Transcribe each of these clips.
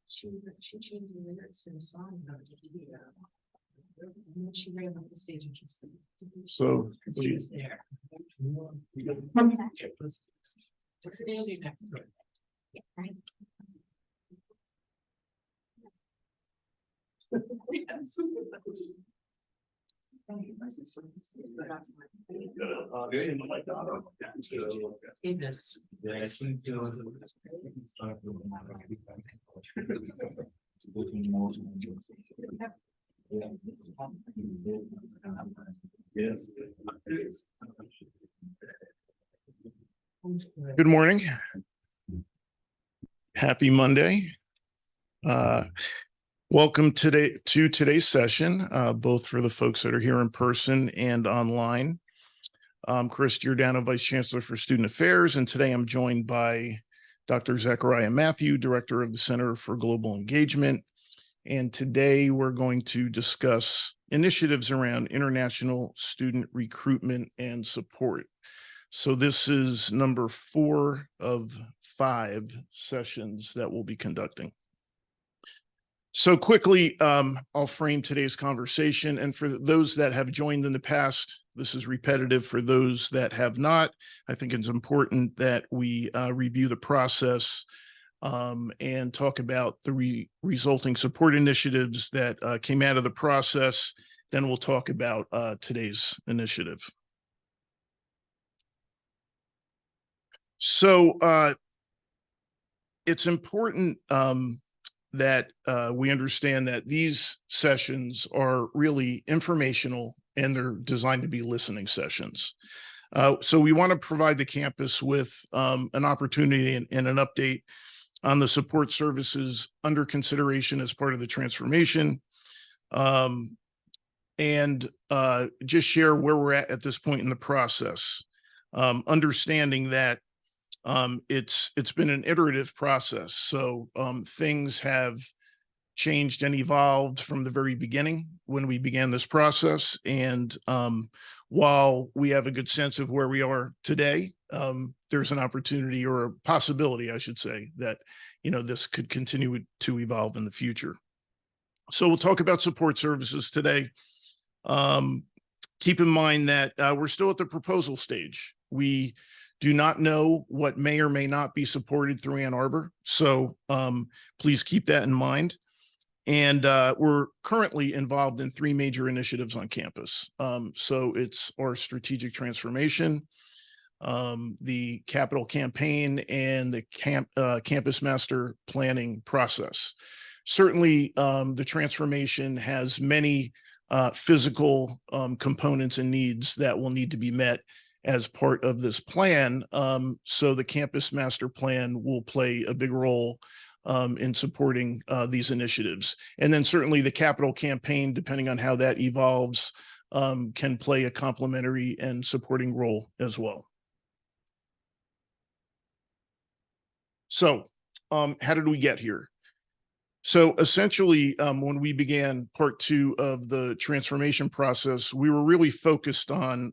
She changed the lyrics to the song. And then she ran on the stage and kissed him. So Because he was there. Standing next to her. Yes. Yes. Good morning. Happy Monday. Welcome to today's session, both for the folks that are here in person and online. I'm Chris Giordano, Vice Chancellor for Student Affairs, and today I'm joined by Dr. Zachariah Matthew, Director of the Center for Global Engagement. And today we're going to discuss initiatives around international student recruitment and support. So this is number 4 of 5 sessions that we'll be conducting. So quickly, I'll frame today's conversation. And for those that have joined in the past, this is repetitive. For those that have not, I think it's important that we review the process and talk about the resulting support initiatives that came out of the process. Then we'll talk about today's initiative. So it's important that we understand that these sessions are really informational and they're designed to be listening sessions. So we want to provide the campus with an opportunity and an update on the support services under consideration as part of the transformation, and just share where we're at this point in the process, understanding that it's been an iterative process. So things have changed and evolved from the very beginning when we began this process. And while we have a good sense of where we are today, there's an opportunity or a possibility, I should say, that this could continue to evolve in the future. So we'll talk about support services today. Keep in mind that we're still at the proposal stage. We do not know what may or may not be supported through Ann Arbor. So please keep that in mind. And we're currently involved in 3 major initiatives on campus. So it's our strategic transformation, the capital campaign, and the campus master planning process. Certainly, the transformation has many physical components and needs that will need to be met as part of this plan. So the campus master plan will play a big role in supporting these initiatives. And then certainly the capital campaign, depending on how that evolves, can play a complementary and supporting role as well. So how did we get here? So essentially, when we began part 2 of the transformation process, we were really focused on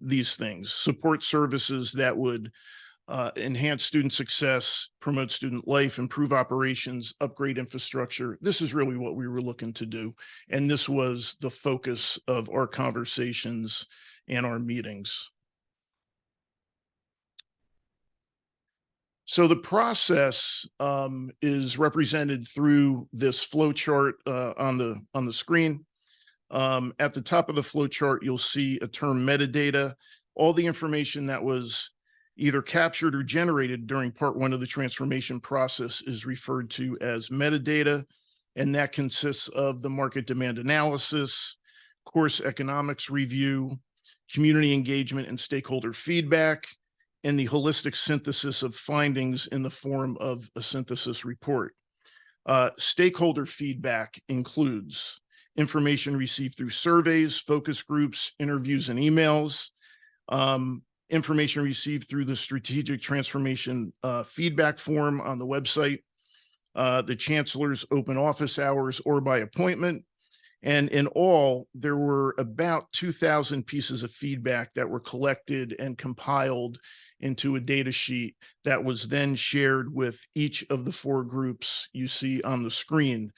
these things: support services that would enhance student success, promote student life, improve operations, upgrade infrastructure. This is really what we were looking to do. And this was the focus of our conversations and our meetings. So the process is represented through this flow chart on the screen. At the top of the flow chart, you'll see a term metadata. All the information that was either captured or generated during part 1 of the transformation process is referred to as metadata, and that consists of the market demand analysis, course economics review, community engagement and stakeholder feedback, and the holistic synthesis of findings in the form of a synthesis report. Stakeholder feedback includes information received through surveys, focus groups, interviews, and emails, information received through the strategic transformation feedback form on the website, the chancellor's open office hours or by appointment, And in all, there were about 2,000 pieces of feedback that were collected and compiled into a data sheet that was then shared with each of the 4 groups you see on the screen.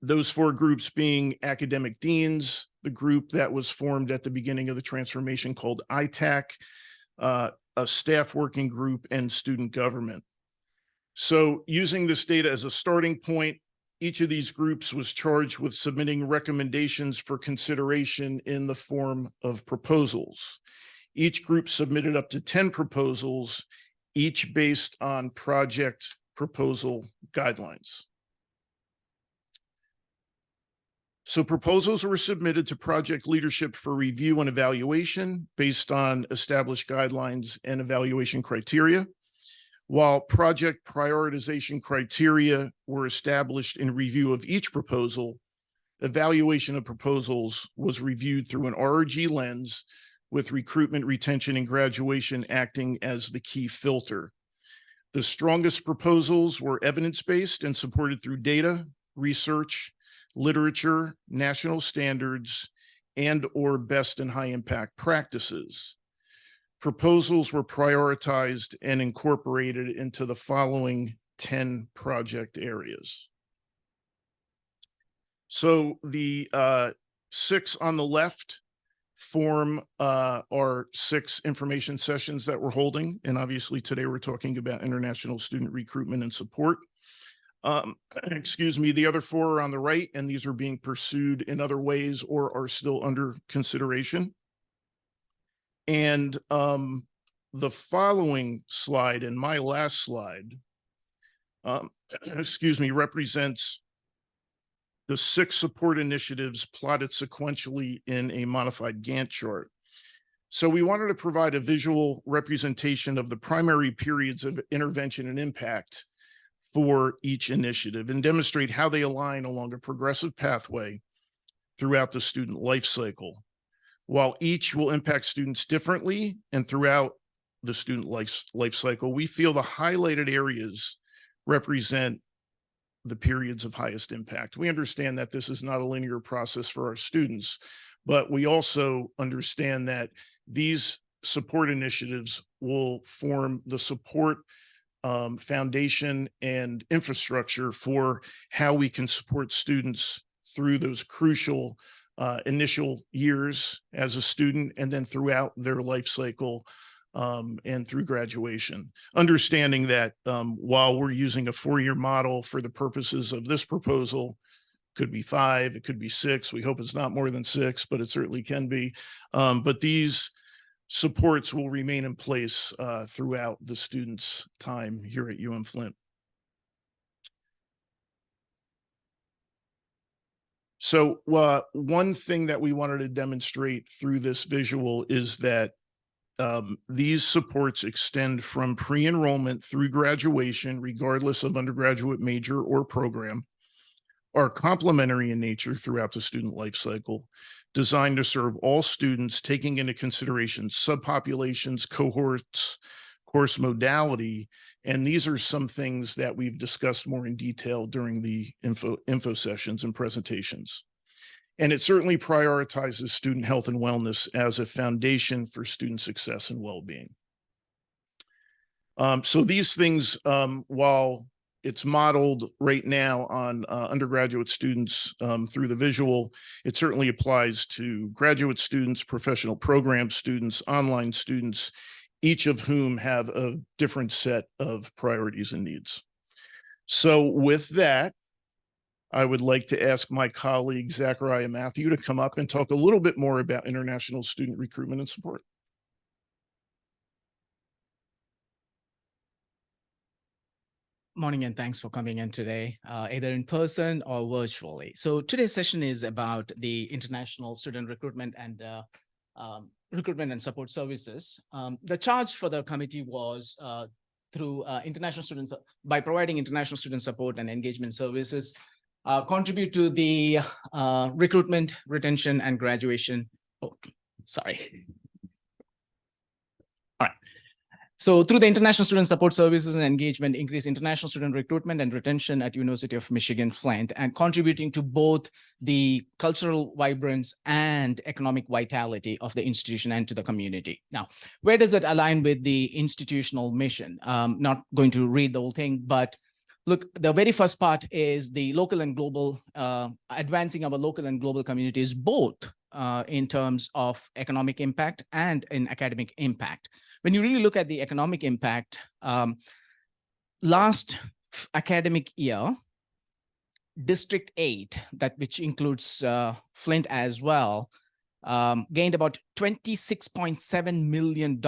Those 4 groups being academic deans, the group that was formed at the beginning of the transformation called ITAC, a staff working group, and student government. So using this data as a starting point, each of these groups was charged with submitting recommendations for consideration in the form of proposals. Each group submitted up to 10 proposals, each based on project proposal guidelines. So proposals were submitted to project leadership for review and evaluation based on established guidelines and evaluation criteria. While project prioritization criteria were established in review of each proposal, evaluation of proposals was reviewed through an RRG lens, with recruitment, retention, and graduation acting as the key filter. The strongest proposals were evidence-based and supported through data, research, literature, national standards, and/or best and high impact practices. Proposals were prioritized and incorporated into the following 10 project areas. So the 6 on the left form our 6 information sessions that we're holding. And obviously today we're talking about international student recruitment and support. Excuse me, the other 4 are on the right, and these are being pursued in other ways or are still under consideration. And the following slide, and my last slide, excuse me, represents the 6 support initiatives plotted sequentially in a modified Gantt chart. So we wanted to provide a visual representation of the primary periods of intervention and impact for each initiative and demonstrate how they align along a progressive pathway throughout the student life cycle. While each will impact students differently and throughout the student life cycle, we feel the highlighted areas represent the periods of highest impact. We understand that this is not a linear process for our students, but we also understand that these support initiatives will form the support foundation and infrastructure for how we can support students through those crucial initial years as a student, and then throughout their life cycle and through graduation. Understanding that while we're using a 4-year model for the purposes of this proposal, could be 5, it could be 6. We hope it's not more than 6, but it certainly can be. But these supports will remain in place throughout the students' time here at Flint. So one thing that we wanted to demonstrate through this visual is that these supports extend from pre-enrollment through graduation, regardless of undergraduate major or program, are complementary in nature throughout the student life cycle, designed to serve all students, taking into consideration subpopulations, cohorts, course modality. And these are some things that we've discussed more in detail during the info sessions and presentations. And it certainly prioritizes student health and wellness as a foundation for student success and well-being. So these things, while it's modeled right now on undergraduate students through the visual, it certainly applies to graduate students, professional program students, online students, each of whom have a different set of priorities and needs. So with that, I would like to ask my colleague, Zachariah Matthew, to come up and talk a little bit more about international student recruitment and support. Morning, and thanks for coming in today, either in person or virtually. So today's session is about the international student recruitment and support services. The charge for the committee was through international students, by providing international student support and engagement services, contribute to the recruitment, retention, and graduation. Oh, sorry. All right. So through the International Student Support Services and Engagement, increase international student recruitment and retention at University of Michigan-Flint, and contributing to both the cultural vibrance and economic vitality of the institution and to the community. Now, where does it align with the institutional mission? Not going to read the whole thing, but look, the very first part is the local and global, advancing our local and global communities, both in terms of economic impact and in academic impact. When you really look at the economic impact, last academic year, District 8, which includes Flint as well, gained about $26.7 million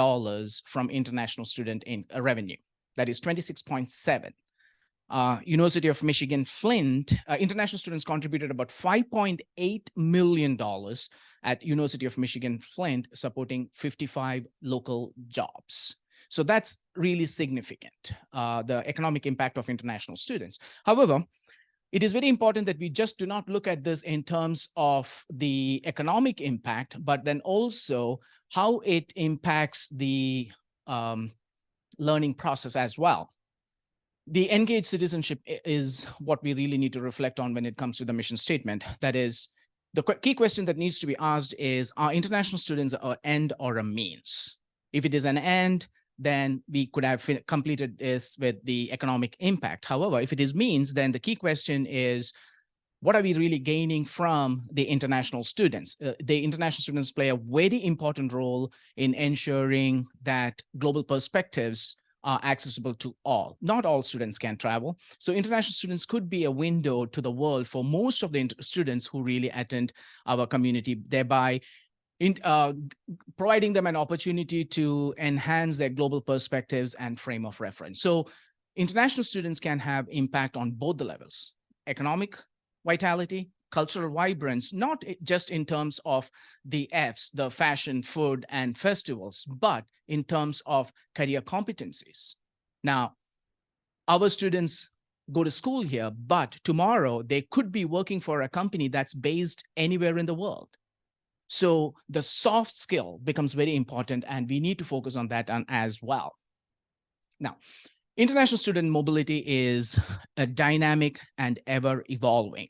from international student revenue. That is 26.7. University of Michigan-Flint, international students contributed about $5.8 million at University of Michigan-Flint, supporting 55 local jobs. So that's really significant, the economic impact of international students. However, it is very important that we just do not look at this in terms of the economic impact, but then also how it impacts the learning process as well. The engaged citizenship is what we really need to reflect on when it comes to the mission statement. That is, the key question that needs to be asked is, are international students an end or a means? If it is an end, then we could have completed this with the economic impact. However, if it is means, then the key question is, what are we really gaining from the international students? The international students play a very important role in ensuring that global perspectives are accessible to all. Not all students can travel. So international students could be a window to the world for most of the students who really attend our community, thereby providing them an opportunity to enhance their global perspectives and frame of reference. So international students can have impact on both the levels: economic vitality, cultural vibrance, not just in terms of the Fs, the fashion, food, and festivals, but in terms of career competencies. Now, our students go to school here, but tomorrow they could be working for a company that's based anywhere in the world. So the soft skill becomes very important, and we need to focus on that as well. Now, international student mobility is a dynamic and ever evolving.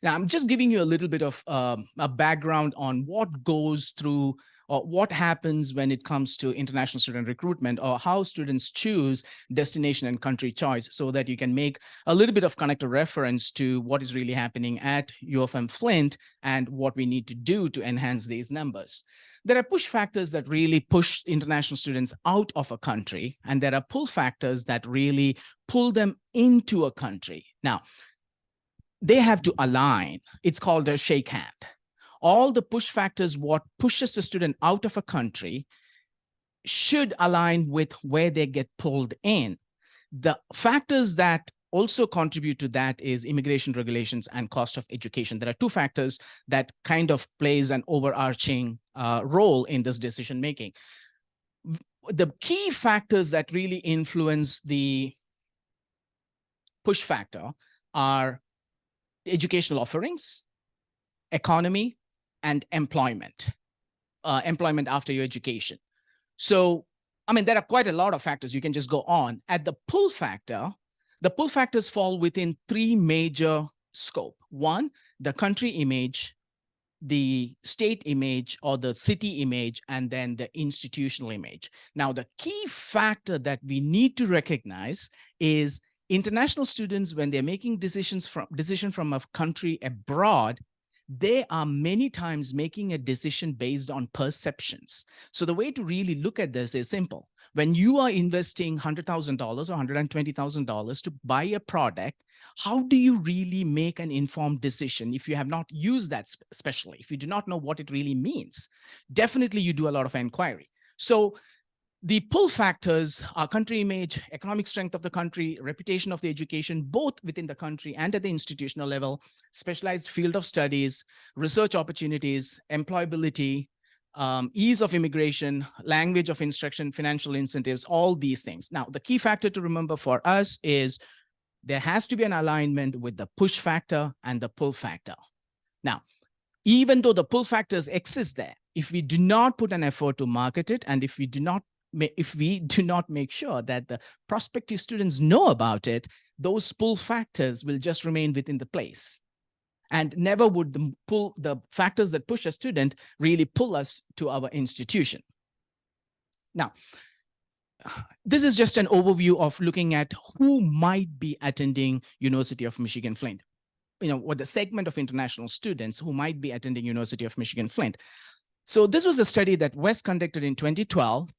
Now, I'm just giving you a little bit of a background on what goes through or what happens when it comes to international student recruitment, or how students choose destination and country choice, so that you can make a little bit of connected reference to what is really happening at UFM Flint and what we need to do to enhance these numbers. There are push factors that really push international students out of a country, and there are pull factors that really pull them into a country. Now, they have to align. It's called a shake hand. All the push factors, what pushes the student out of a country, should align with where they get pulled in. The factors that also contribute to that is immigration regulations and cost of education. There are two factors that kind of plays an overarching role in this decision making. The key factors that really influence the push factor are educational offerings, economy, and employment, employment after your education. So, I mean, there are quite a lot of factors. You can just go on. At the pull factor, the pull factors fall within three major scope. One, the country image, the state image or the city image, and then the institutional image. Now, the key factor that we need to recognize is international students, when they're making decision from a country abroad, they are many times making a decision based on perceptions. So the way to really look at this is simple. When you are investing $100,000 or $120,000 to buy a product, how do you really make an informed decision if you have not used that especially, if you do not know what it really means? Definitely you do a lot of inquiry. So the pull factors are country image, economic strength of the country, reputation of the education, both within the country and at the institutional level, specialized field of studies, research opportunities, employability, ease of immigration, language of instruction, financial incentives, all these things. Now, the key factor to remember for us is there has to be an alignment with the push factor and the pull factor. Now, even though the pull factors exist there, if we do not put an effort to market it, and if we do not if we do not make sure that the prospective students know about it, those pull factors will just remain within the place. And never would the factors that push a student really pull us to our institution. Now, this is just an overview of looking at who might be attending University of Michigan-Flint. What the segment of international students who might be attending University of Michigan-Flint. So this was a study that West conducted in 2012.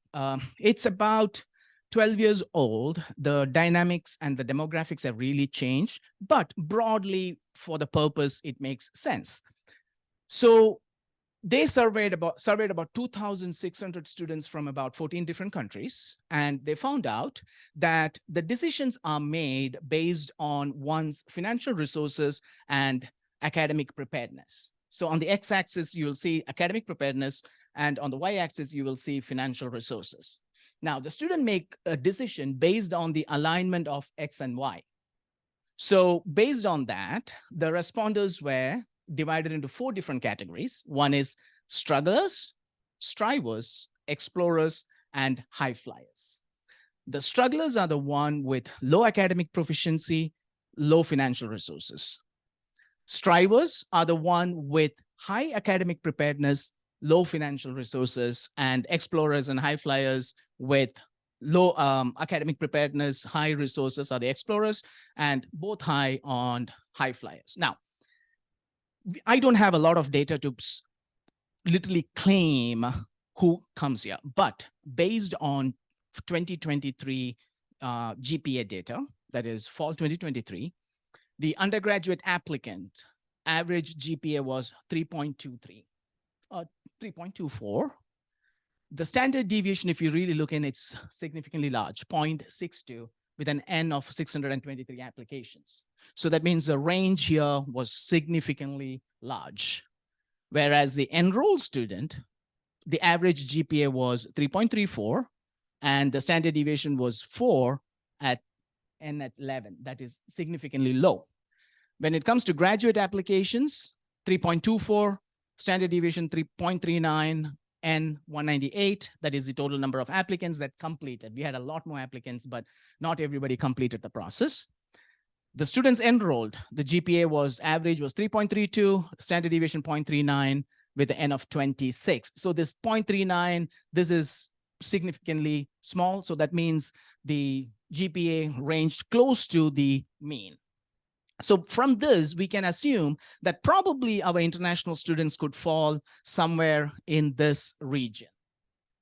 It's about 12 years old. The dynamics and the demographics have really changed, but broadly for the purpose, it makes sense. So they surveyed about 2,600 students from about 14 different countries, and they found out that the decisions are made based on one's financial resources and academic preparedness. So on the x-axis, you'll see academic preparedness, and on the y-axis, you will see financial resources. Now, the student make a decision based on the alignment of X and Y. So based on that, the responders were divided into 4 different categories. One is strugglers, strivers, explorers, and high flyers. The strugglers are the one with low academic proficiency, low financial resources. Strivers are the one with high academic preparedness, low financial resources, and explorers and high flyers with low academic preparedness, high resources are the explorers, and both high on high flyers. Now, I don't have a lot of data to literally claim who comes here, but based on 2023 GPA data, that is fall 2023, the undergraduate applicant average GPA was 3.23, 3.24. The standard deviation, if you really look in, it's significantly large, 0.62 with an N of 623 applications. So that means the range here was significantly large. Whereas the enrolled student, the average GPA was 3.34 and the standard deviation was 4 at N at 11. That is significantly low. When it comes to graduate applications, 3.24, standard deviation 3.39, N 198, that is the total number of applicants that completed. We had a lot more applicants, but not everybody completed the process. The students enrolled, the GPA average was 3.32, standard deviation 0.39 with the N of 26. So this 0.39, this is significantly small. So that means the GPA ranged close to the mean. So from this, we can assume that probably our international students could fall somewhere in this region.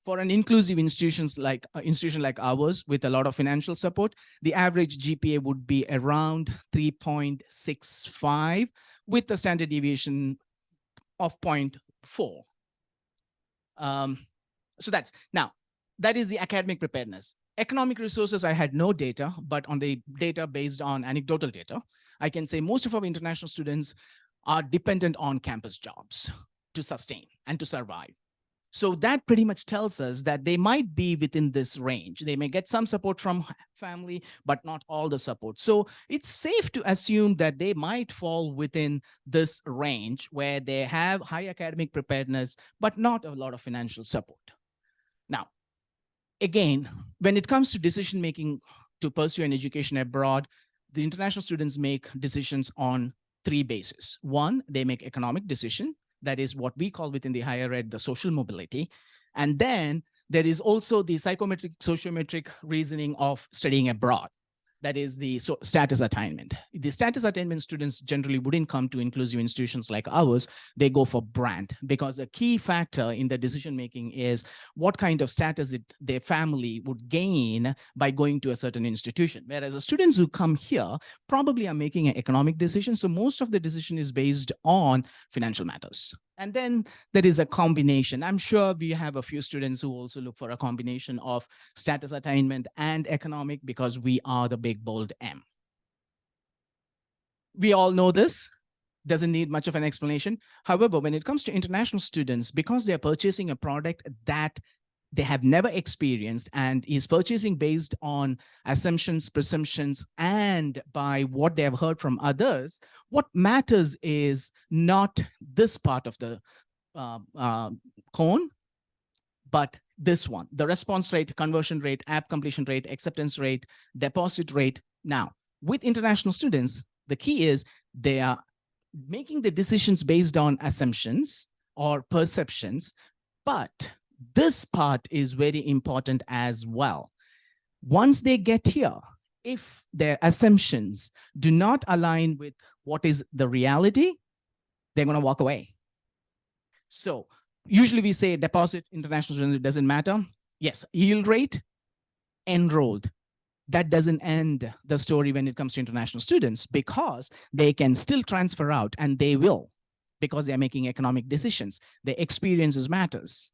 For an inclusive institution like ours with a lot of financial support, the average GPA would be around 3.65 with the standard deviation of 0.4. So that is the academic preparedness. Economic resources, I had no data, but on the data based on anecdotal data, I can say most of our international students are dependent on campus jobs to sustain and to survive. So that pretty much tells us that they might be within this range. They may get some support from family, but not all the support. So it's safe to assume that they might fall within this range where they have high academic preparedness, but not a lot of financial support. Now, again, when it comes to decision-making to pursue an education abroad, the international students make decisions on 3 bases. One, they make economic decision. That is what we call within the higher ed, the social mobility. And then there is also the psychometric, sociometric reasoning of studying abroad. That is the status attainment. The status attainment students generally wouldn't come to inclusive institutions like ours. They go for brand, because a key factor in the decision-making is what kind of status their family would gain by going to a certain institution. Whereas the students who come here probably are making an economic decision. So most of the decision is based on financial matters. And then there is a combination. I'm sure we have a few students who also look for a combination of status attainment and economic, because we are the big, bold M. We all know this, doesn't need much of an explanation. However, when it comes to international students, because they're purchasing a product that they have never experienced and is purchasing based on assumptions, presumptions, and by what they have heard from others, what matters is not this part of the cone, but this one, the response rate, conversion rate, app completion rate, acceptance rate, deposit rate. Now, with international students, the key is they are making the decisions based on assumptions or perceptions, but this part is very important as well. Once they get here, if their assumptions do not align with what is the reality, they're going to walk away. So usually we say deposit, international students, it doesn't matter. Yes, yield rate, enrolled. That doesn't end the story when it comes to international students, because they can still transfer out, and they will, because they're making economic decisions. Their experiences matters.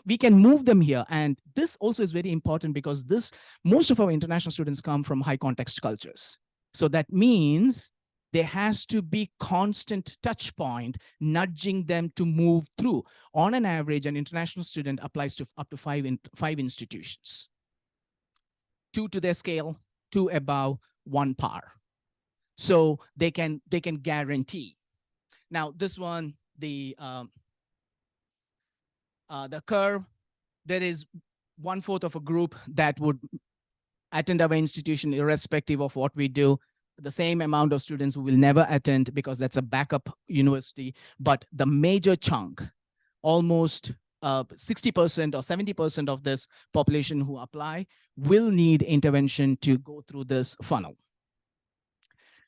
We can move them here. And this also is very important, because most of our international students come from high context cultures. So that means there has to be constant touch point nudging them to move through. On an average, an international student applies to up to five institutions. 2 to their scale, 2 above, 1 par. So they can guarantee. Now this one, the curve, there is 1/4 of a group that would attend our institution irrespective of what we do. The same amount of students who will never attend, because that's a backup university. But the major chunk, almost 60% or 70% of this population who apply, will need intervention to go through this funnel.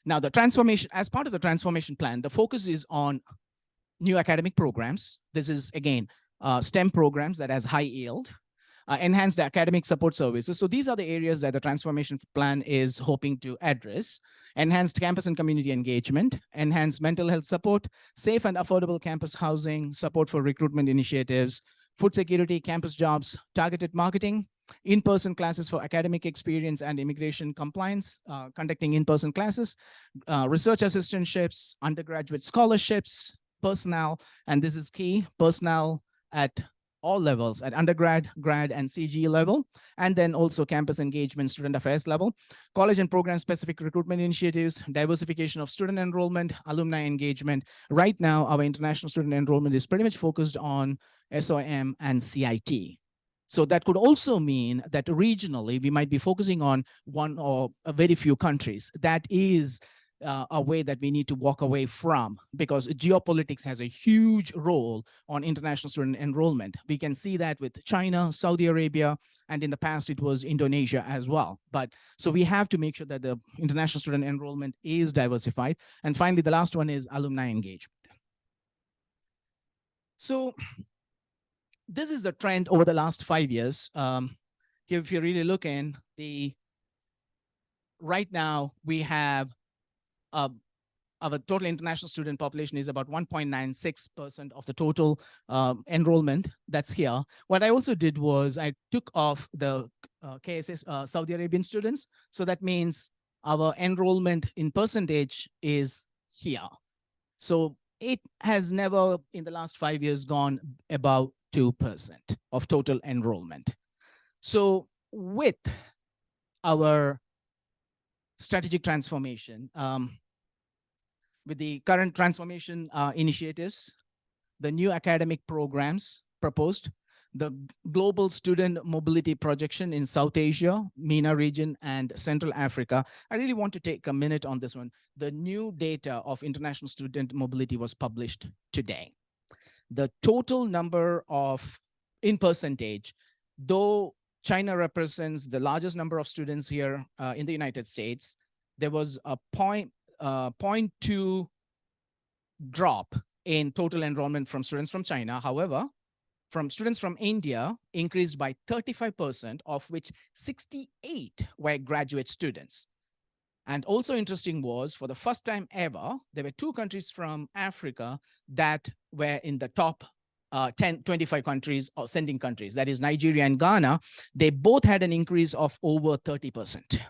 Now, the transformation, as part of the transformation plan, the focus is on new academic programs. This is, again, STEM programs that has high yield, enhanced academic support services. So these are the areas that the transformation plan is hoping to address. Enhanced campus and community engagement, enhanced mental health support, safe and affordable campus housing, support for recruitment initiatives, food security, campus jobs, targeted marketing, in-person classes for academic experience and immigration compliance, conducting in-person classes, research assistantships, undergraduate scholarships, personnel, and this is key, personnel at all levels, at undergrad, grad, and CG level, and then also campus engagement, student affairs level, college and program-specific recruitment initiatives, diversification of student enrollment, alumni engagement. Right now, our international student enrollment is pretty much focused on SOM and CIT. So that could also mean that regionally, we might be focusing on one or a very few countries. That is a way that we need to walk away from, because geopolitics has a huge role on international student enrollment. We can see that with China, Saudi Arabia, and in the past it was Indonesia as well. But so we have to make sure that the international student enrollment is diversified. And finally, the last one is alumni engagement. So this is the trend over the last 5 years. If you're really looking, right now we have our total international student population is about 1.96% of the total enrollment that's here. What I also did was I took off the KSS Saudi Arabian students. So that means our enrollment in percentage is here. So it has never in the last 5 years gone above 2% of total enrollment. So with our strategic transformation, with the current transformation initiatives, the new academic programs proposed, the global student mobility projection in South Asia, MENA region, and Central Africa. I really want to take a minute on this one. The new data of international student mobility was published today. The total number of, in percentage, though China represents the largest number of students here in the United States, there was a 0.2 drop in total enrollment from students from China. However, from students from India increased by 35%, of which 68 were graduate students. And also interesting was, for the first time ever, there were 2 countries from Africa that were in the top 25 countries or sending countries, that is Nigeria and Ghana. They both had an increase of over 30%.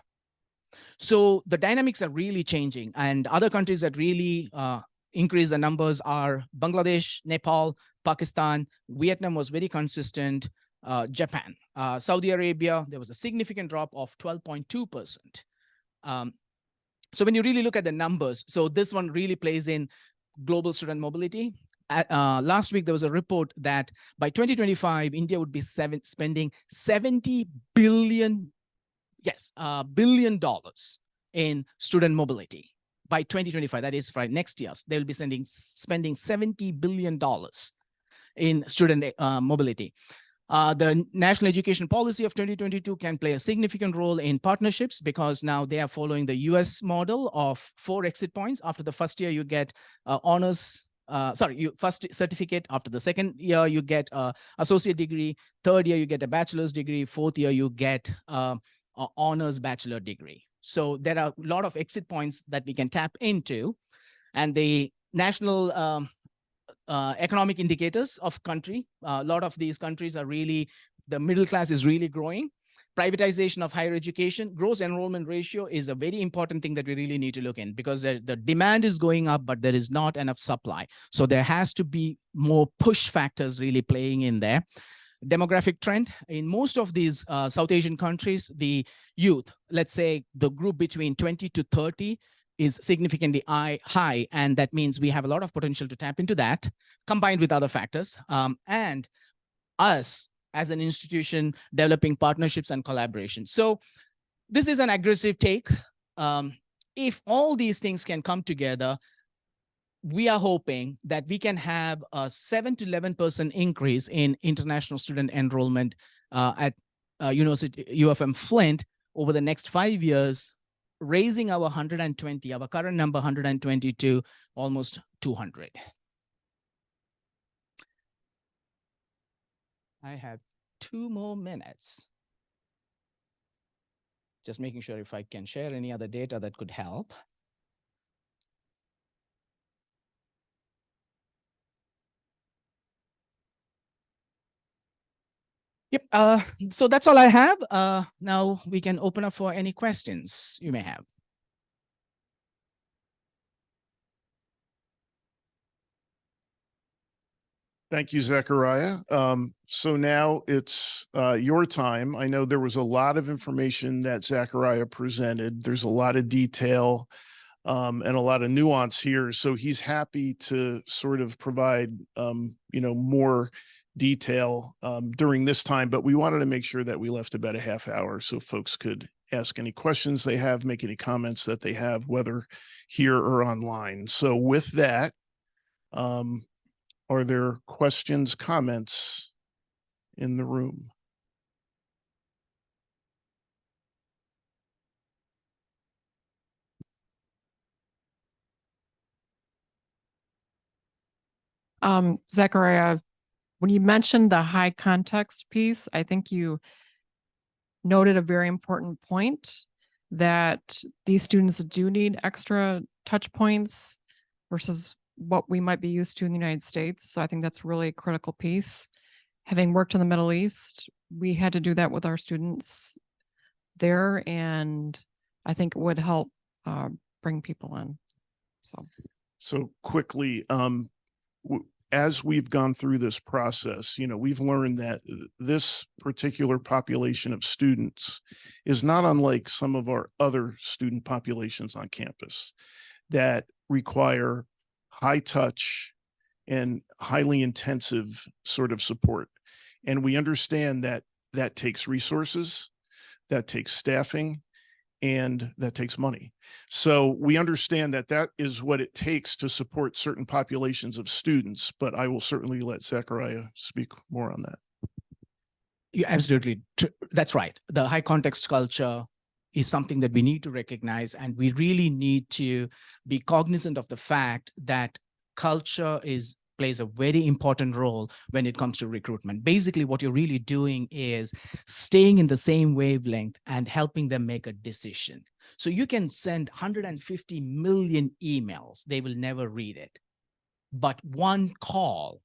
So the dynamics are really changing, and other countries that really increase the numbers are Bangladesh, Nepal, Pakistan. Vietnam was very consistent, Japan. Saudi Arabia, there was a significant drop of 12.2%. So when you really look at the numbers, so this one really plays in global student mobility. last week, there was a report that by 2025, India would be spending $70 billion, $billion in student mobility. By 2025, that is for next year, they will be spending $70 billion in student mobility. The National Education Policy of 2022 can play a significant role in partnerships because now they are following the US model of 4 exit points. After the first year, you get first certificate. After the second year, you get an associate degree. Third year, you get a bachelor's degree. Fourth year, you get an honors bachelor degree. So there are a lot of exit points that we can tap into. And the national economic indicators of country, a lot of these countries are really, the middle class is really growing. Privatization of higher education, gross enrollment ratio is a very important thing that we really need to look in, because the demand is going up, but there is not enough supply. So there has to be more push factors really playing in there. Demographic trend in most of these South Asian countries, the youth, let's say the group between 20 to 30 is significantly high. And that means we have a lot of potential to tap into that, combined with other factors. And us as an institution developing partnerships and collaboration. So this is an aggressive take. If all these things can come together, we are hoping that we can have a 7 to 11% increase in international student enrollment at Michigan-Flint over the next 5 years, raising our current number 120 to almost 200. I have 2 more minutes. Just making sure if I can share any other data that could help. Yep. So that's all I have. Now we can open up for any questions you may have. Thank you, Zachariah. So now it's your time. I know there was a lot of information that Zachariah presented. There's a lot of detail and a lot of nuance here. So he's happy to sort of provide, more detail during this time, but we wanted to make sure that we left about a half hour so folks could ask any questions they have, make any comments that they have, whether here or online. So with that, are there questions, comments in the room? Zachariah, when you mentioned the high context piece, I think you noted a very important point that these students do need extra touch points versus what we might be used to in the United States. So I think that's really a critical piece. Having worked in the Middle East, we had to do that with our students there, and I think it would help bring people in. So quickly, as we've gone through this process, we've learned that this particular population of students is not unlike some of our other student populations on campus that require high touch and highly intensive sort of support. And we understand that that takes resources, that takes staffing, and that takes money. So we understand that that is what it takes to support certain populations of students, but I will certainly let Zachariah speak more on that. Yeah, absolutely. That's right. The high context culture is something that we need to recognize, and we really need to be cognizant of the fact that culture plays a very important role when it comes to recruitment. Basically, what you're really doing is staying in the same wavelength and helping them make a decision. So you can send 150 million emails, they will never read it. But one call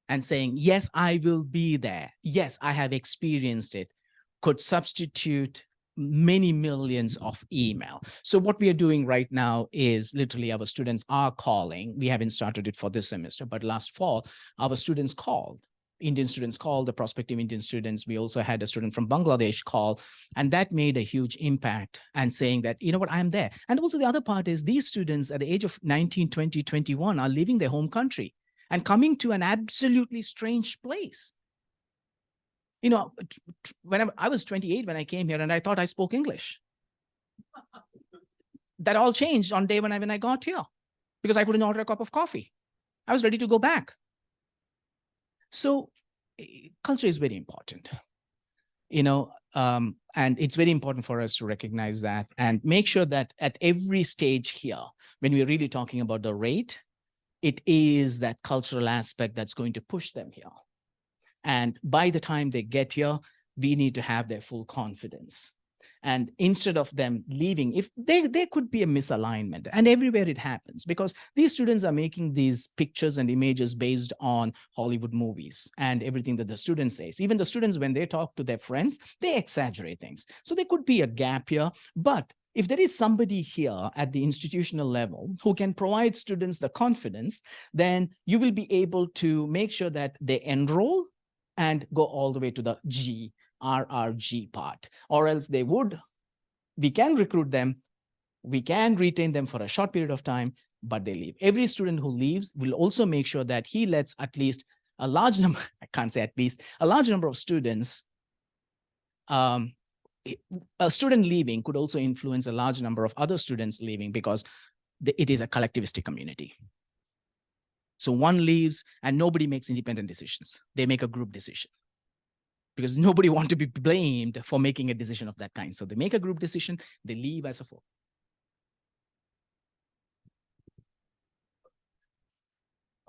and saying, yes, I will be there. Yes, I have experienced it, could substitute many millions of email. So what we are doing right now is literally our students are calling. We haven't started it for this semester, but last fall, our students called. Indian students called, the prospective Indian students. We also had a student from Bangladesh call, and that made a huge impact and saying that, you know what, I'm there. And also the other part is these students at the age of 19, 20, 21 are leaving their home country. and coming to an absolutely strange place. You know, when I was 28 when I came here, and I thought I spoke English. That all changed on day when I got here, because I couldn't order a cup of coffee. I was ready to go back. So culture is very important, you know, and it's very important for us to recognize that and make sure that at every stage here, when we're really talking about the rate, it is that cultural aspect that's going to push them here. And by the time they get here, we need to have their full confidence. And instead of them leaving, if there could be a misalignment, and everywhere it happens, because these students are making these pictures and images based on Hollywood movies and everything that the student says. Even the students, when they talk to their friends, they exaggerate things. So there could be a gap here. But if there is somebody here at the institutional level who can provide students the confidence, then you will be able to make sure that they enroll and go all the way to the RRG part, or else we can recruit them, we can retain them for a short period of time, but they leave. Every student who leaves will also make sure that he lets at least a large number, I can't say at least, a large number of students. A student leaving could also influence a large number of other students leaving, because it is a collectivistic community. So one leaves and nobody makes independent decisions. They make a group decision, because nobody wants to be blamed for making a decision of that kind. So they make a group decision, they leave as a whole.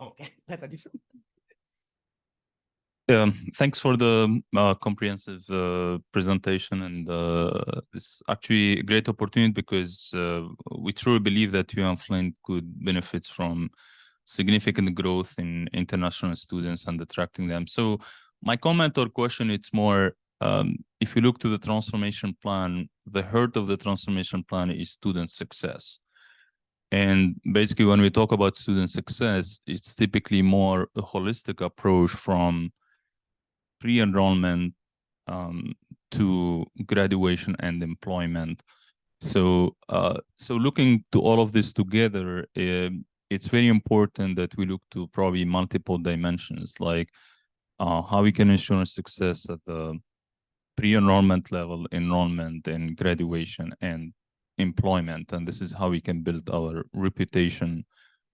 Okay, that's a different. Thanks for the comprehensive presentation, and it's actually a great opportunity, because we truly believe that Michigan-Flint could benefit from significant growth in international students and attracting them. So my comment or question, it's more, if you look to the transformation plan, the heart of the transformation plan is student success. And basically, when we talk about student success, it's typically more a holistic approach from pre-enrollment to graduation and employment. So, so looking to all of this together, it's very important that we look to probably multiple dimensions, like how we can ensure success at the pre-enrollment level, enrollment, and graduation and employment. And this is how we can build our reputation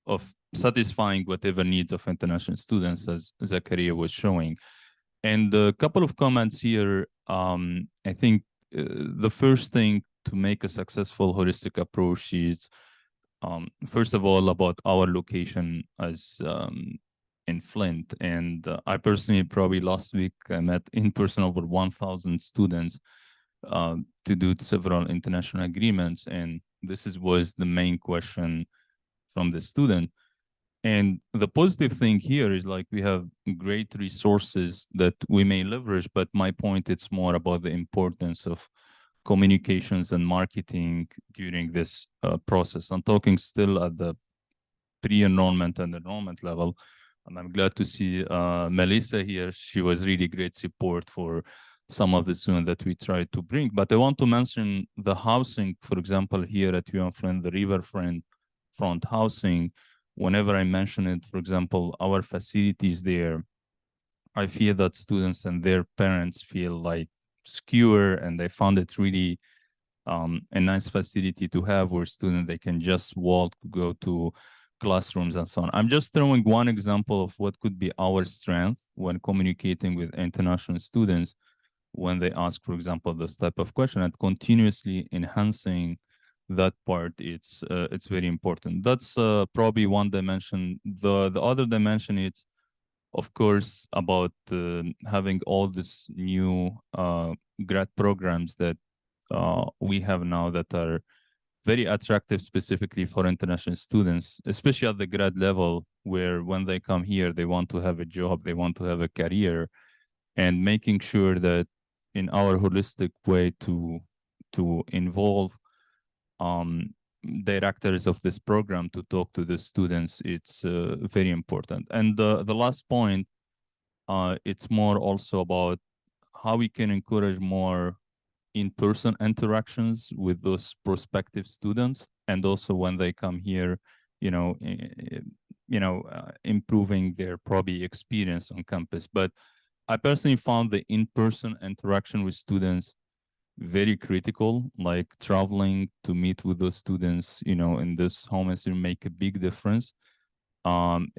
of satisfying whatever needs of international students, as Zakaria was showing. And a couple of comments here. I think the first thing to make a successful holistic approach is, first of all, about our location as in Flint. And I personally, probably last week, I met in person over 1,000 students to do several international agreements. And this was the main question from the student. And the positive thing here is, like, we have great resources that we may leverage, but my point, it's more about the importance of communications and marketing during this process. I'm talking still at the pre-enrollment and enrollment level. And I'm glad to see Melissa here. She was really great support for some of the students that we tried to bring. But I want to mention the housing, for example, here at Michigan-Flint, the riverfront housing. Whenever I mention it, for example, our facilities there, I feel that students and their parents feel like secure, and they found it really a nice facility to have, where students, they can just walk, go to classrooms and so on. I'm just throwing one example of what could be our strength when communicating with international students, when they ask, for example, this type of question, and continuously enhancing that part. It's very important. That's probably one dimension. The other dimension is, of course, about having all this new grad programs that we have now that are very attractive specifically for international students, especially at the grad level, where when they come here, they want to have a job, they want to have a career, and making sure that in our holistic way to involve directors of this program to talk to the students, it's very important. And the last point, it's more also about how we can encourage more in-person interactions with those prospective students, and also when they come here, you know, improving their probably experience on campus. But I personally found the in-person interaction with students very critical, like traveling to meet with those students, in this home semester make a big difference.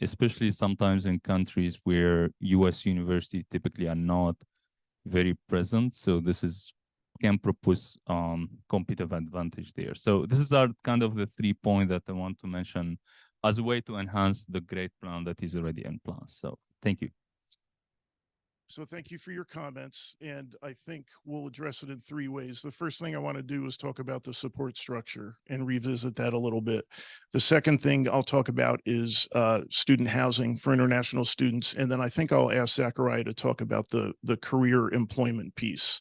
Especially sometimes in countries where US universities typically are not very present. So this can propose competitive advantage there. So this is our kind of the 3 points that I want to mention as a way to enhance the great plan that is already in place. So thank you. So thank you for your comments, and I think we'll address it in 3 ways. The first thing I want to do is talk about the support structure and revisit that a little bit. The second thing I'll talk about is student housing for international students, and then I think I'll ask Zachariah to talk about the career employment piece.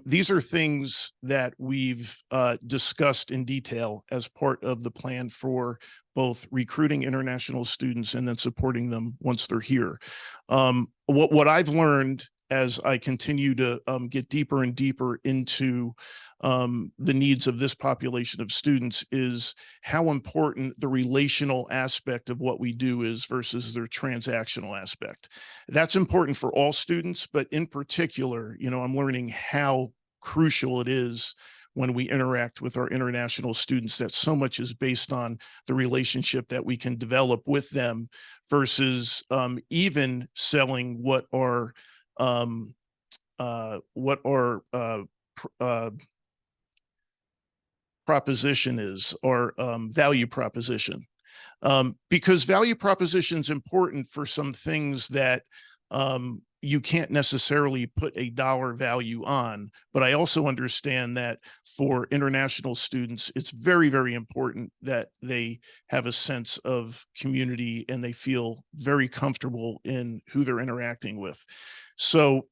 These are things that we've discussed in detail as part of the plan for both recruiting international students and then supporting them once they're here. What I've learned as I continue to get deeper and deeper into the needs of this population of students is how important the relational aspect of what we do is versus their transactional aspect. That's important for all students, but in particular, I'm learning how crucial it is when we interact with our international students, that so much is based on the relationship that we can develop with them versus even selling what our proposition is, or value proposition. Because value proposition is important for some things that you can't necessarily put a dollar value on, but I also understand that for international students, it's very, very important that they have a sense of community and they feel very comfortable in who they're interacting with. So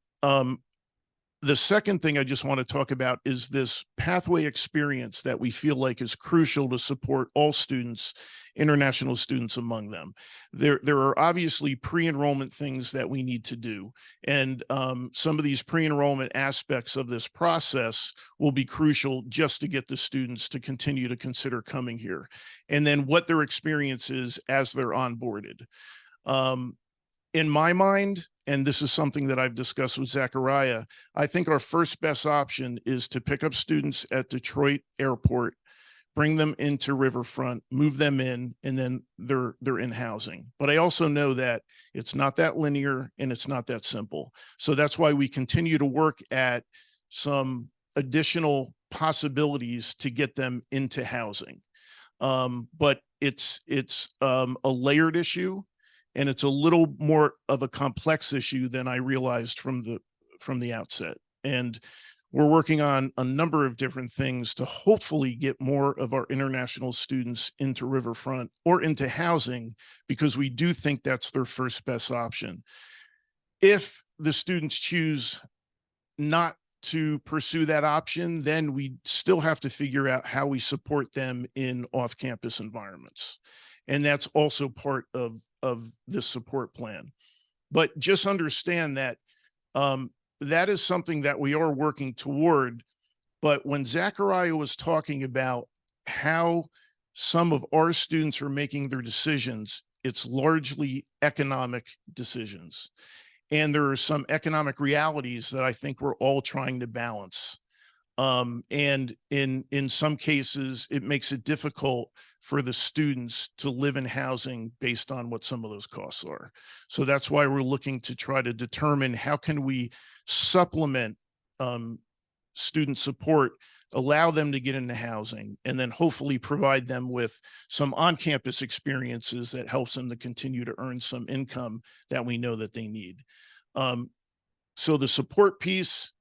the second thing I just want to talk about is this pathway experience that we feel like is crucial to support all students, international students among them. There are obviously pre-enrollment things that we need to do. And some of these pre-enrollment aspects of this process will be crucial just to get the students to continue to consider coming here. And then what their experience is as they're onboarded. In my mind, and this is something that I've discussed with Zachariah, I think our first best option is to pick up students at Detroit Airport, bring them into Riverfront, move them in, and then they're in housing. But I also know that it's not that linear and it's not that simple. So that's why we continue to work at some additional possibilities to get them into housing. But it's a layered issue. And it's a little more of a complex issue than I realized from the outset. And we're working on a number of different things to hopefully get more of our international students into Riverfront or into housing, because we do think that's their first best option. If the students choose not to pursue that option, then we still have to figure out how we support them in off-campus environments. And that's also part of this support plan. But just understand that that is something that we are working toward. But when Zachariah was talking about how some of our students are making their decisions, it's largely economic decisions. And there are some economic realities that I think we're all trying to balance. And in some cases, it makes it difficult for the students to live in housing based on what some of those costs are. So that's why we're looking to try to determine how can we supplement student support, allow them to get into housing, and then hopefully provide them with some on-campus experiences that helps them to continue to earn some income that we know that they need. So the support piece,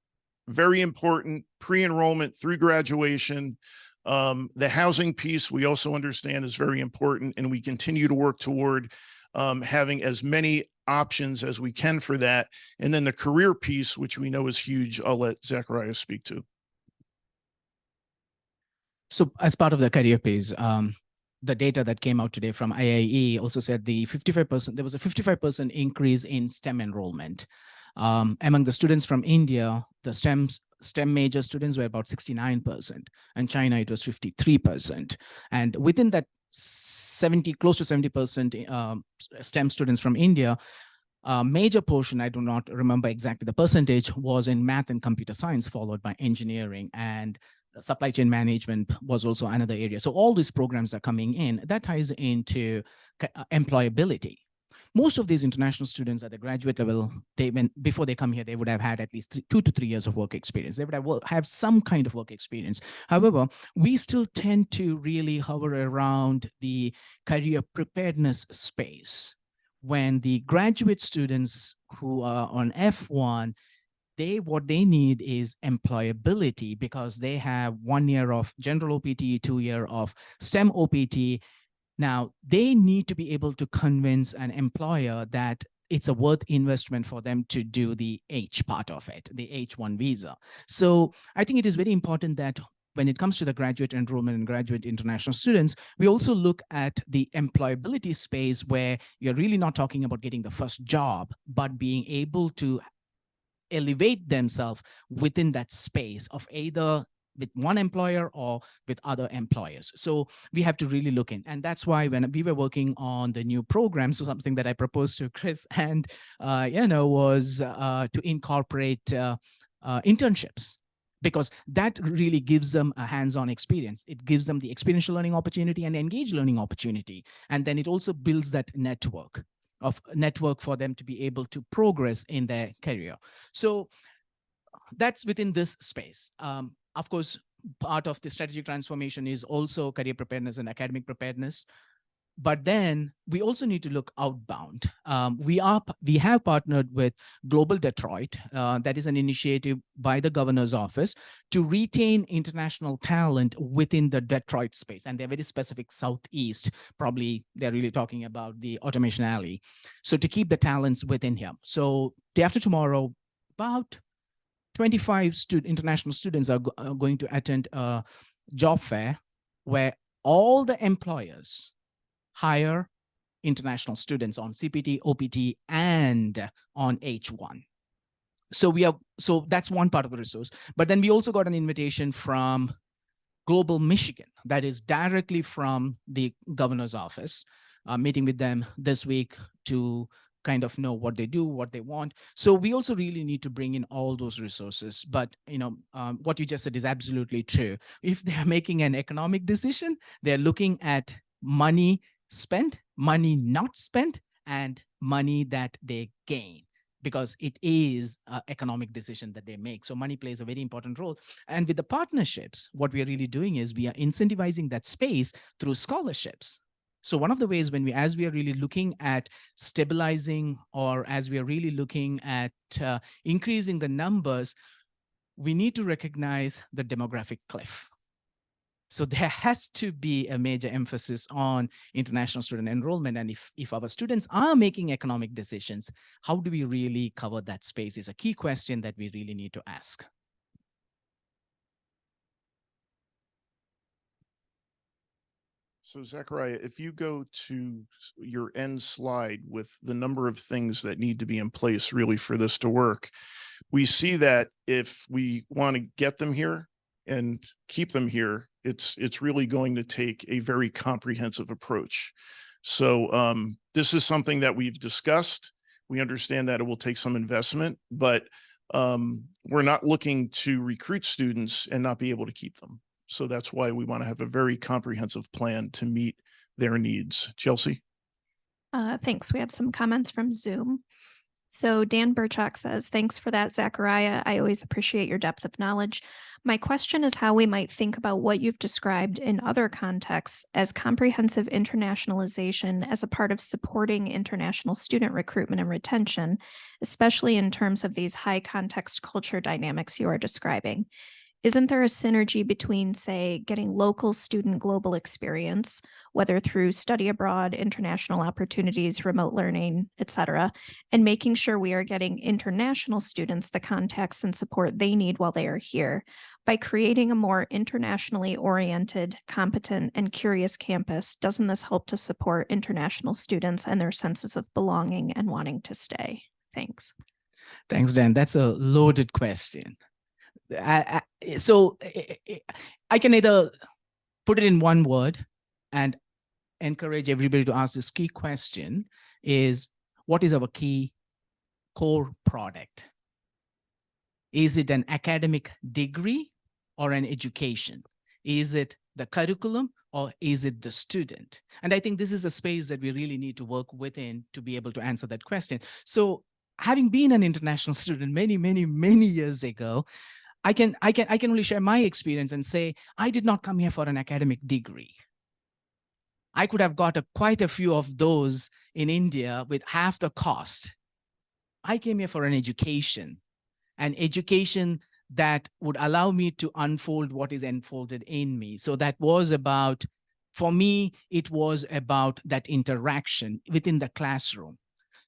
very important, pre-enrollment through graduation. The housing piece, we also understand, is very important, and we continue to work toward having as many options as we can for that. And then the career piece, which we know is huge, I'll let Zachariah speak to. So as part of the career piece, the data that came out today from IIE also said there was a 55% increase in STEM enrollment. Among the students from India, the STEM major students were about 69%, and China, it was 53%. And within that close to 70% STEM students from India. A major portion, I do not remember exactly the percentage, was in math and computer science, followed by engineering, and supply chain management was also another area. So all these programs are coming in. That ties into employability. Most of these international students at the graduate level, before they come here, they would have had at least 2 to 3 years of work experience. They would have some kind of work experience. However, we still tend to really hover around the career preparedness space. When the graduate students who are on F1, what they need is employability, because they have 1 year of general OPT, 2 years of STEM OPT. Now, they need to be able to convince an employer that it's a worth investment for them to do the H part of it, the H1 visa. So I think it is very important that when it comes to the graduate enrollment and graduate international students, we also look at the employability space, where you're really not talking about getting the first job, but being able to elevate themselves within that space of either with one employer or with other employers. So we have to really look in. And that's why when we were working on the new program, so something that I proposed to Chris and, was to incorporate internships, because that really gives them a hands-on experience. It gives them the experiential learning opportunity and engaged learning opportunity. And then it also builds that network for them to be able to progress in their career. So that's within this space. Of course, part of the strategic transformation is also career preparedness and academic preparedness. But then we also need to look outbound. We have partnered with Global Detroit. That is an initiative by the governor's office to retain international talent within the Detroit space. And they're very specific Southeast. Probably they're really talking about the Automation Alley. So to keep the talents within here. So day after tomorrow, about 25 international students are going to attend a job fair where all the employers hire international students on CPT, OPT, and on H1. So that's one part of the resource. But then we also got an invitation from Global Michigan, that is directly from the governor's office, meeting with them this week to kind of know what they do, what they want. So we also really need to bring in all those resources. But what you just said is absolutely true. If they're making an economic decision, they're looking at money spent, money not spent, and money that they gain, because it is an economic decision that they make. So money plays a very important role. And with the partnerships, what we are really doing is we are incentivizing that space through scholarships. So one of the ways as we are really looking at stabilizing, or as we are really looking at increasing the numbers, we need to recognize the demographic cliff. So there has to be a major emphasis on international student enrollment. And if our students are making economic decisions, how do we really cover that space is a key question that we really need to ask. So Zachariah, if you go to your end slide with the number of things that need to be in place really for this to work, we see that if we want to get them here and keep them here, it's really going to take a very comprehensive approach. So this is something that we've discussed. We understand that it will take some investment, but we're not looking to recruit students and not be able to keep them. So that's why we want to have a very comprehensive plan to meet their needs. Chelsea? Thanks. We have some comments from Zoom. So Dan Burchak says, thanks for that, Zachariah. I always appreciate your depth of knowledge. My question is how we might think about what you've described in other contexts as comprehensive internationalization as a part of supporting international student recruitment and retention, especially in terms of these high context culture dynamics you are describing. Isn't there a synergy between, say, getting local student global experience, whether through study abroad, international opportunities, remote learning, et cetera, and making sure we are getting international students the contacts and support they need while they are here by creating a more internationally oriented, competent, and curious campus? Doesn't this help to support international students and their senses of belonging and wanting to stay? Thanks. Thanks, Dan. That's a loaded question. So I can either put it in one word, and encourage everybody to ask this key question is, what is our key core product? Is it an academic degree or an education? Is it the curriculum or is it the student? And I think this is a space that we really need to work within to be able to answer that question. So having been an international student many years ago, I can only share my experience and say, I did not come here for an academic degree. I could have got quite a few of those in India with half the cost. I came here for an education that would allow me to unfold what is enfolded in me. So that was about, for me, it was about that interaction within the classroom.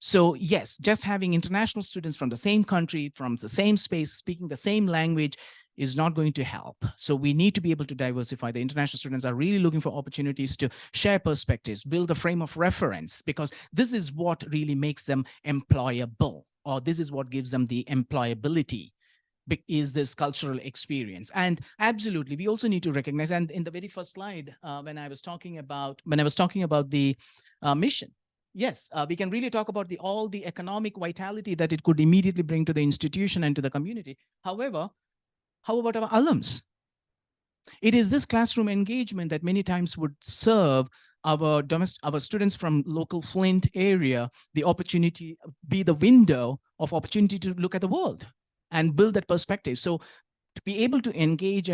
So yes, just having international students from the same country, from the same space, speaking the same language is not going to help. So we need to be able to diversify. The international students are really looking for opportunities to share perspectives, build a frame of reference, because this is what really makes them employable, or this is what gives them the employability, is this cultural experience. And absolutely, we also need to recognize, and in the very first slide, when I was talking about the mission, yes, we can really talk about all the economic vitality that it could immediately bring to the institution and to the community. However, how about our alums? It is this classroom engagement that many times would serve our students from local Flint area the opportunity, be the window of opportunity to look at the world and build that perspective. So to be able to engage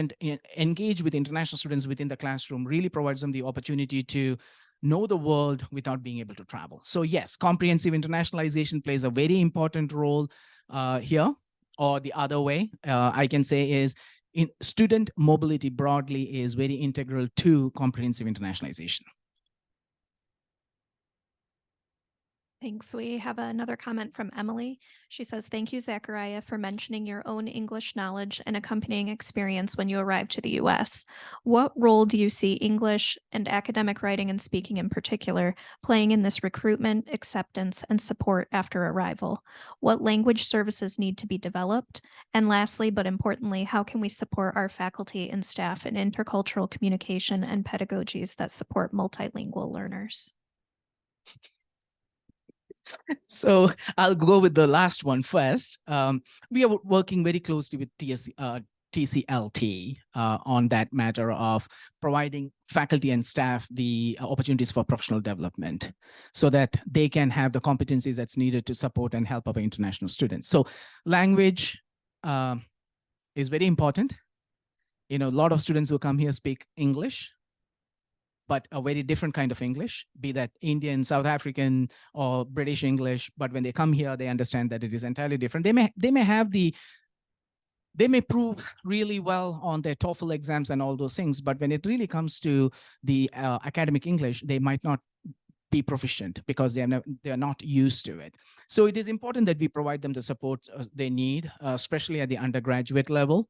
with international students within the classroom really provides them the opportunity to know the world without being able to travel. So yes, comprehensive internationalization plays a very important role here. Or the other way, I can say is, student mobility broadly is very integral to comprehensive internationalization. Thanks. We have another comment from Emily. She says, thank you, Zachariah, for mentioning your own English knowledge and accompanying experience when you arrived to the U.S. What role do you see English and academic writing and speaking in particular playing in this recruitment, acceptance, and support after arrival? What language services need to be developed? And lastly, but importantly, how can we support our faculty and staff in intercultural communication and pedagogies that support multilingual learners? So I'll go with the last one first. We are working very closely with TCLT on that matter of providing faculty and staff the opportunities for professional development so that they can have the competencies that's needed to support and help our international students. So language is very important. You know, a lot of students who come here speak English, but a very different kind of English, be that Indian, South African, or British English. But when they come here, they understand that it is entirely different. They may prove really well on their TOEFL exams and all those things, but when it really comes to the academic English, they might not be proficient because they are not used to it. So it is important that we provide them the support they need, especially at the undergraduate level.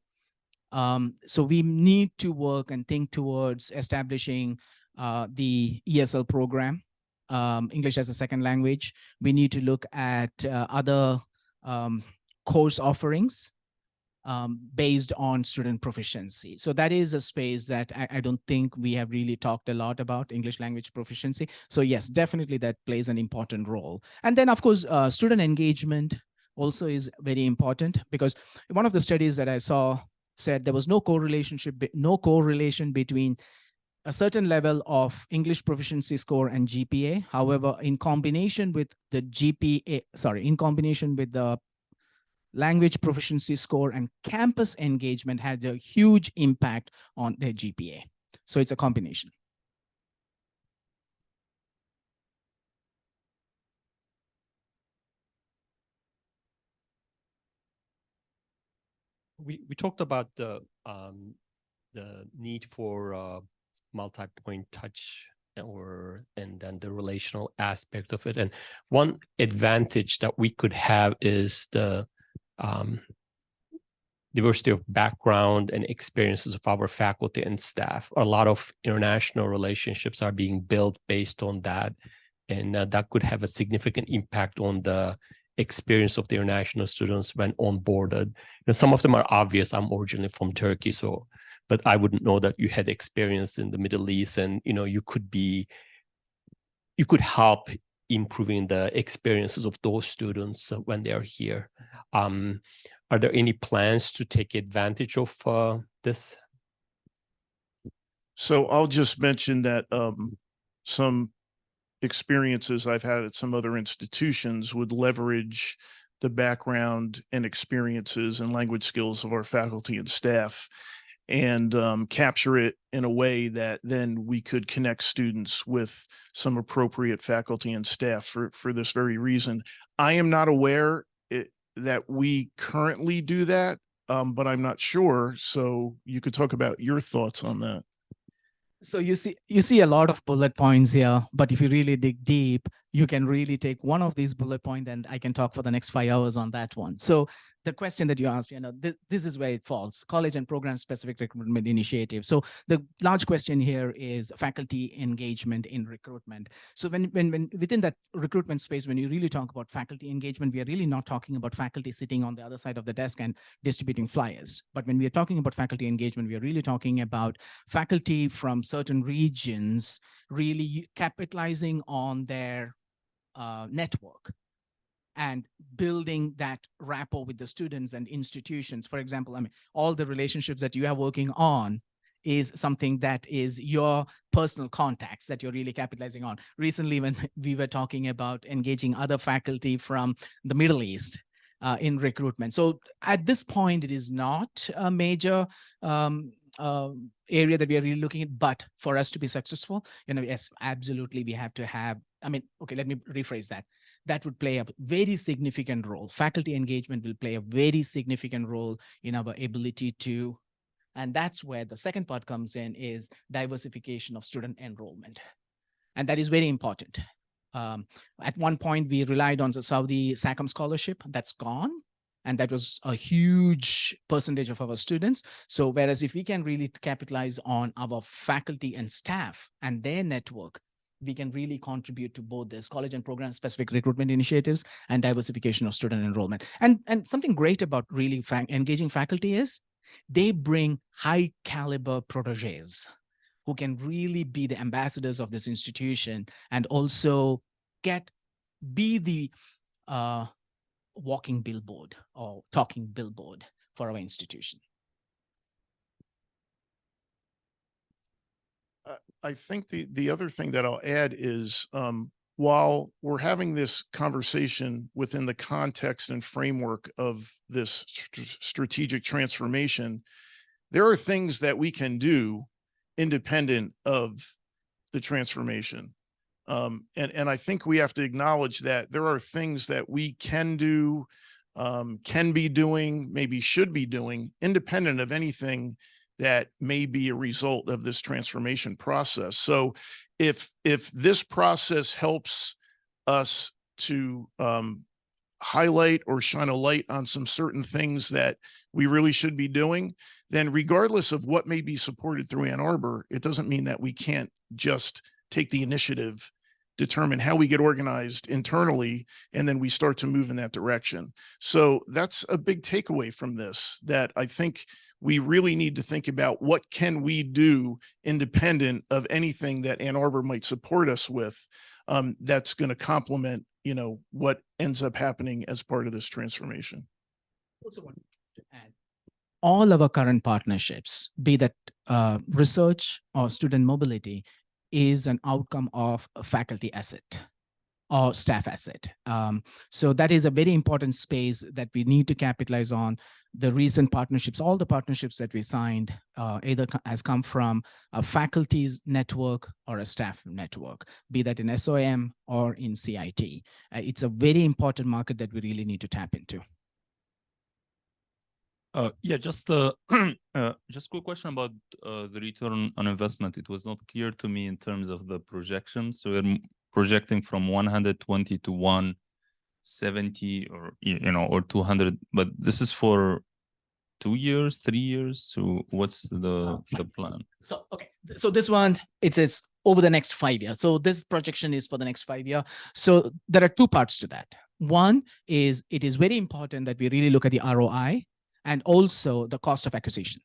So we need to work and think towards establishing the ESL program, English as a second language. We need to look at other course offerings based on student proficiency. So that is a space that I don't think we have really talked a lot about, English language proficiency. So yes, definitely that plays an important role. And then of course, student engagement also is very important, because one of the studies that I saw said there was no correlation between a certain level of English proficiency score and GPA. However, in combination with the language proficiency score and campus engagement had a huge impact on their GPA. So it's a combination. We talked about the need for multi-point touch and then the relational aspect of it. And one advantage that we could have is the diversity of background and experiences of our faculty and staff. A lot of international relationships are being built based on that, and that could have a significant impact on the experience of the international students when onboarded. You know, some of them are obvious. I'm originally from Turkey, but I wouldn't know that you had experience in the Middle East, and you know, you could be you could help improving the experiences of those students when they are here. Are there any plans to take advantage of this? So I'll just mention that some experiences I've had at some other institutions would leverage the background and experiences and language skills of our faculty and staff, and capture it in a way that then we could connect students with some appropriate faculty and staff for this very reason. I am not aware that we currently do that, but I'm not sure. So you could talk about your thoughts on that. So you see a lot of bullet points here, but if you really dig deep, you can really take one of these bullet points and I can talk for the next 5 hours on that one. So the question that you asked, this is where it falls: college and program specific recruitment initiative. So the large question here is faculty engagement in recruitment. So when within that recruitment space, when you really talk about faculty engagement, we are really not talking about faculty sitting on the other side of the desk and distributing flyers. But when we are talking about faculty engagement, we are really talking about faculty from certain regions really capitalizing on their network and building that rapport with the students and institutions. For example, I mean, all the relationships that you are working on is something that is your personal contacts that you're really capitalizing on. Recently, when we were talking about engaging other faculty from the Middle East in recruitment. So at this point, it is not a major area that we are really looking at, but for us to be successful, yes, absolutely, we have to have, okay, let me rephrase that. That would play a very significant role. Faculty engagement will play a very significant role in our ability to, and that's where the second part comes in, is diversification of student enrollment. And that is very important. At one point, we relied on the Saudi SACM scholarship. That's gone. And that was a huge percentage of our students. So whereas if we can really capitalize on our faculty and staff and their network, we can really contribute to both this college and program specific recruitment initiatives and diversification of student enrollment. And something great about really engaging faculty is they bring high caliber proteges who can really be the ambassadors of this institution and also be the walking billboard or talking billboard for our institution. I think the other thing that I'll add is while we're having this conversation within the context and framework of this strategic transformation, there are things that we can do independent of the transformation. And I think we have to acknowledge that there are things that we can do, can be doing, maybe should be doing, independent of anything that may be a result of this transformation process. So if this process helps us to highlight or shine a light on some certain things that we really should be doing, then regardless of what may be supported through Ann Arbor, it doesn't mean that we can't just take the initiative, determine how we get organized internally, and then we start to move in that direction. So that's a big takeaway from this, that I think we really need to think about what can we do independent of anything that Ann Arbor might support us with, that's going to complement, what ends up happening as part of this transformation. Also want to add, all of our current partnerships, be that research or student mobility, is an outcome of a faculty asset or staff asset. So that is a very important space that we need to capitalize on. The recent partnerships, all the partnerships that we signed, either has come from a faculty's network or a staff network, be that in SOM or in CIT. It's a very important market that we really need to tap into. Yeah, just quick question about the return on investment. It was not clear to me in terms of the projection. So we're projecting from 120 to 170 or, or 200, but this is for 2 years, 3 years. So what's the plan? So, okay. So this one, it says over the next 5 years. So this projection is for the next 5 years. So there are two parts to that. One is, it is very important that we really look at the ROI and also the cost of acquisition.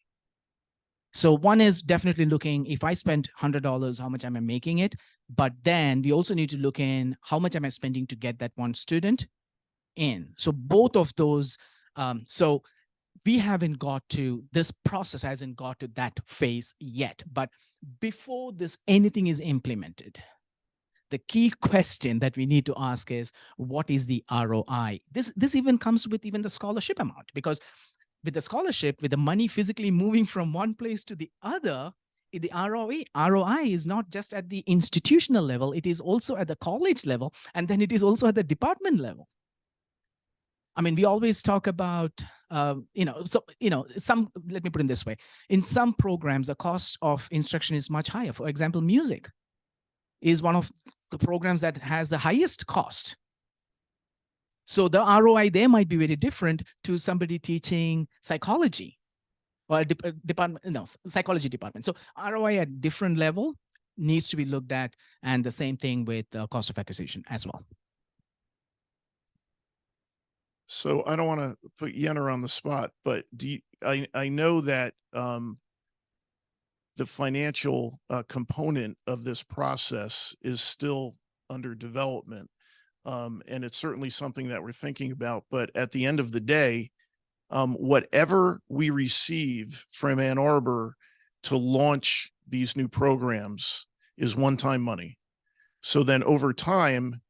So one is definitely looking, if I spend $100, how much am I making it? But then we also need to look in how much am I spending to get that one student in. So both of those, so we haven't got to, this process hasn't got to that phase yet. But before this, anything is implemented, the key question that we need to ask is, what is the ROI? This even comes with even the scholarship amount, because with the scholarship, with the money physically moving from one place to the other, the ROI is not just at the institutional level, it is also at the college level, and then it is also at the department level. I mean, we always talk about, let me put it this way. In some programs, the cost of instruction is much higher. For example, music is one of the programs that has the highest cost. So the ROI there might be very different to somebody teaching psychology or psychology department. So ROI at different level needs to be looked at, and the same thing with the cost of acquisition as well. So I don't want to put Yenner on the spot, but I know that the financial component of this process is still under development. And it's certainly something that we're thinking about. But at the end of the day, whatever we receive from Ann Arbor to launch these new programs is one-time money. So then over time,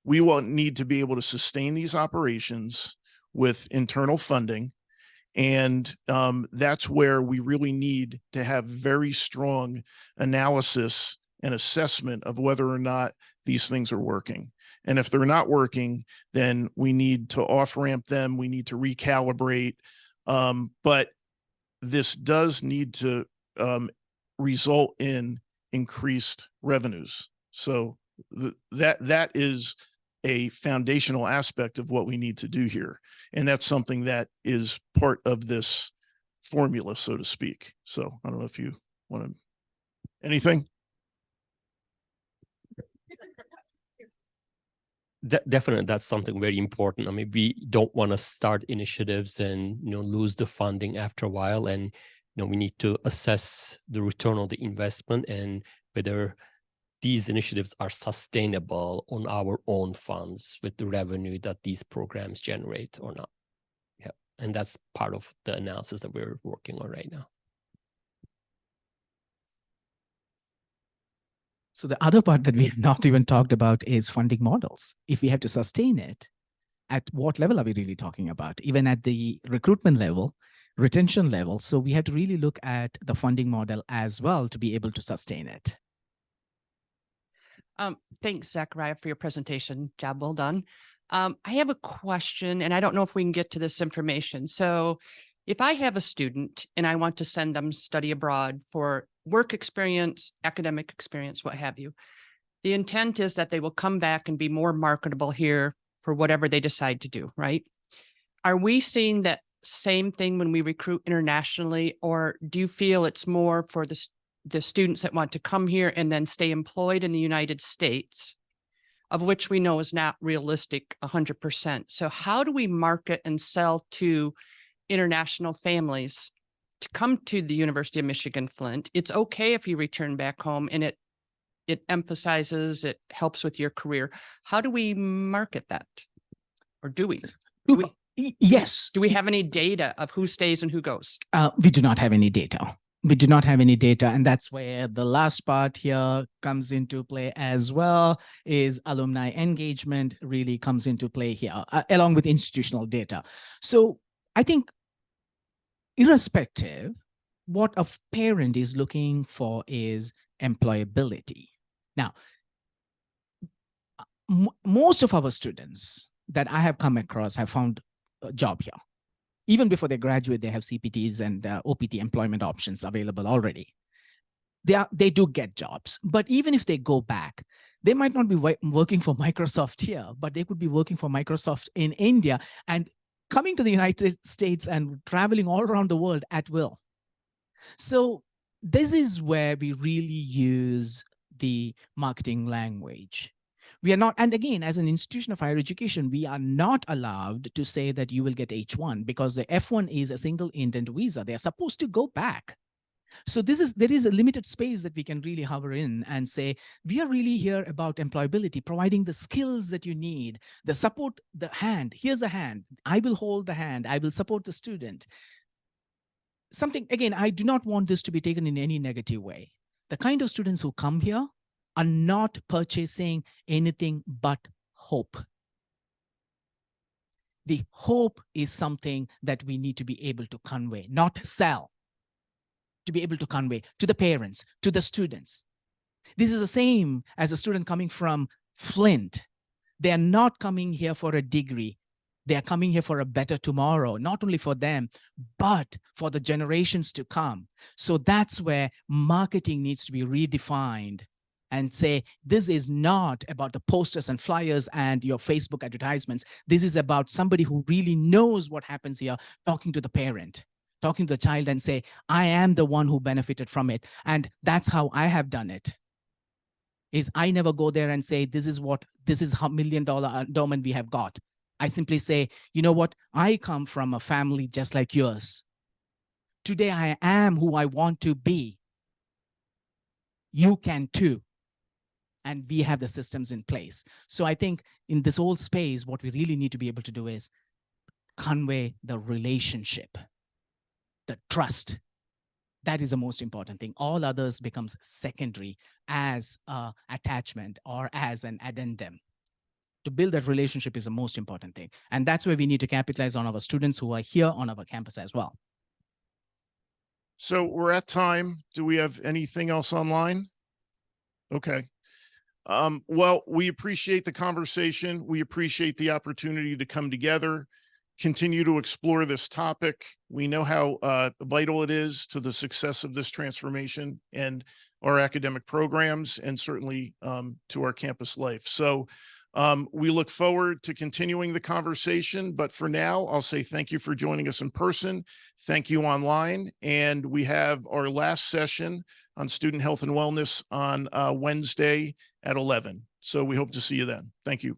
we will need to be able to sustain these operations with internal funding. And that's where we really need to have very strong analysis and assessment of whether or not these things are working. And if they're not working, then we need to off-ramp them. We need to recalibrate. But this does need to result in increased revenues. So that is a foundational aspect of what we need to do here. And that's something that is part of this formula, so to speak. So I don't know if you want to, anything? Definitely, that's something very important. I mean, we don't want to start initiatives and lose the funding after a while, and we need to assess the return on the investment and whether these initiatives are sustainable on our own funds with the revenue that these programs generate or not. Yeah, and that's part of the analysis that we're working on right now. So the other part that we have not even talked about is funding models. If we have to sustain it, at what level are we really talking about? Even at the recruitment level, retention level. So we have to really look at the funding model as well to be able to sustain it. Thanks, Zachariah, for your presentation. Job well done. I have a question, and I don't know if we can get to this information. So if I have a student and I want to send them study abroad for work experience, academic experience, what have you, the intent is that they will come back and be more marketable here for whatever they decide to do, right? Are we seeing that same thing when we recruit internationally, or do you feel it's more for the students that want to come here and then stay employed in the United States, of which we know is not realistic 100%. So how do we market and sell to international families to come to the University of Michigan-Flint? It's okay if you return back home, and it emphasizes, it helps with your career. How do we market that? Or do we? Yes. Do we have any data of who stays and who goes? We do not have any data. We do not have any data. And that's where the last part here comes into play as well, is alumni engagement really comes into play here, along with institutional data. So I think irrespective, what a parent is looking for is employability. Now, most of our students that I have come across have found a job here. Even before they graduate, they have CPTs and OPT employment options available already. They do get jobs, but even if they go back, they might not be working for Microsoft here, but they could be working for Microsoft in India and coming to the United States and traveling all around the world at will. So this is where we really use the marketing language. We are not, and again, as an institution of higher education, we are not allowed to say that you will get H1, because the F1 is a single intent visa. They're supposed to go back. So there is a limited space that we can really hover in and say, we are really here about employability, providing the skills that you need, the support, the hand. Here's a hand. I will hold the hand. I will support the student. Something, again, I do not want this to be taken in any negative way. The kind of students who come here are not purchasing anything but hope. The hope is something that we need to be able to convey, not sell. To be able to convey to the parents, to the students. This is the same as a student coming from Flint. They are not coming here for a degree. They are coming here for a better tomorrow, not only for them, but for the generations to come. So that's where marketing needs to be redefined and say, this is not about the posters and flyers and your Facebook advertisements. This is about somebody who really knows what happens here, talking to the parent, talking to the child and say, I am the one who benefited from it. And that's how I have done it. Is I never go there and say, this is how $1 million endowment we have got. I simply say, you know what? I come from a family just like yours. Today I am who I want to be. You can too. And we have the systems in place. So I think in this whole space, what we really need to be able to do is convey the relationship. The trust. That is the most important thing. All others becomes secondary as an attachment or as an addendum. To build that relationship is the most important thing. And that's where we need to capitalize on our students who are here on our campus as well. So we're at time. Do we have anything else online? Okay. Well, we appreciate the conversation. We appreciate the opportunity to come together, continue to explore this topic. We know how vital it is to the success of this transformation and our academic programs, and certainly to our campus life. So we look forward to continuing the conversation, but for now, I'll say thank you for joining us in person. Thank you online. And we have our last session on student health and wellness on Wednesday at 11. So we hope to see you then. Thank you.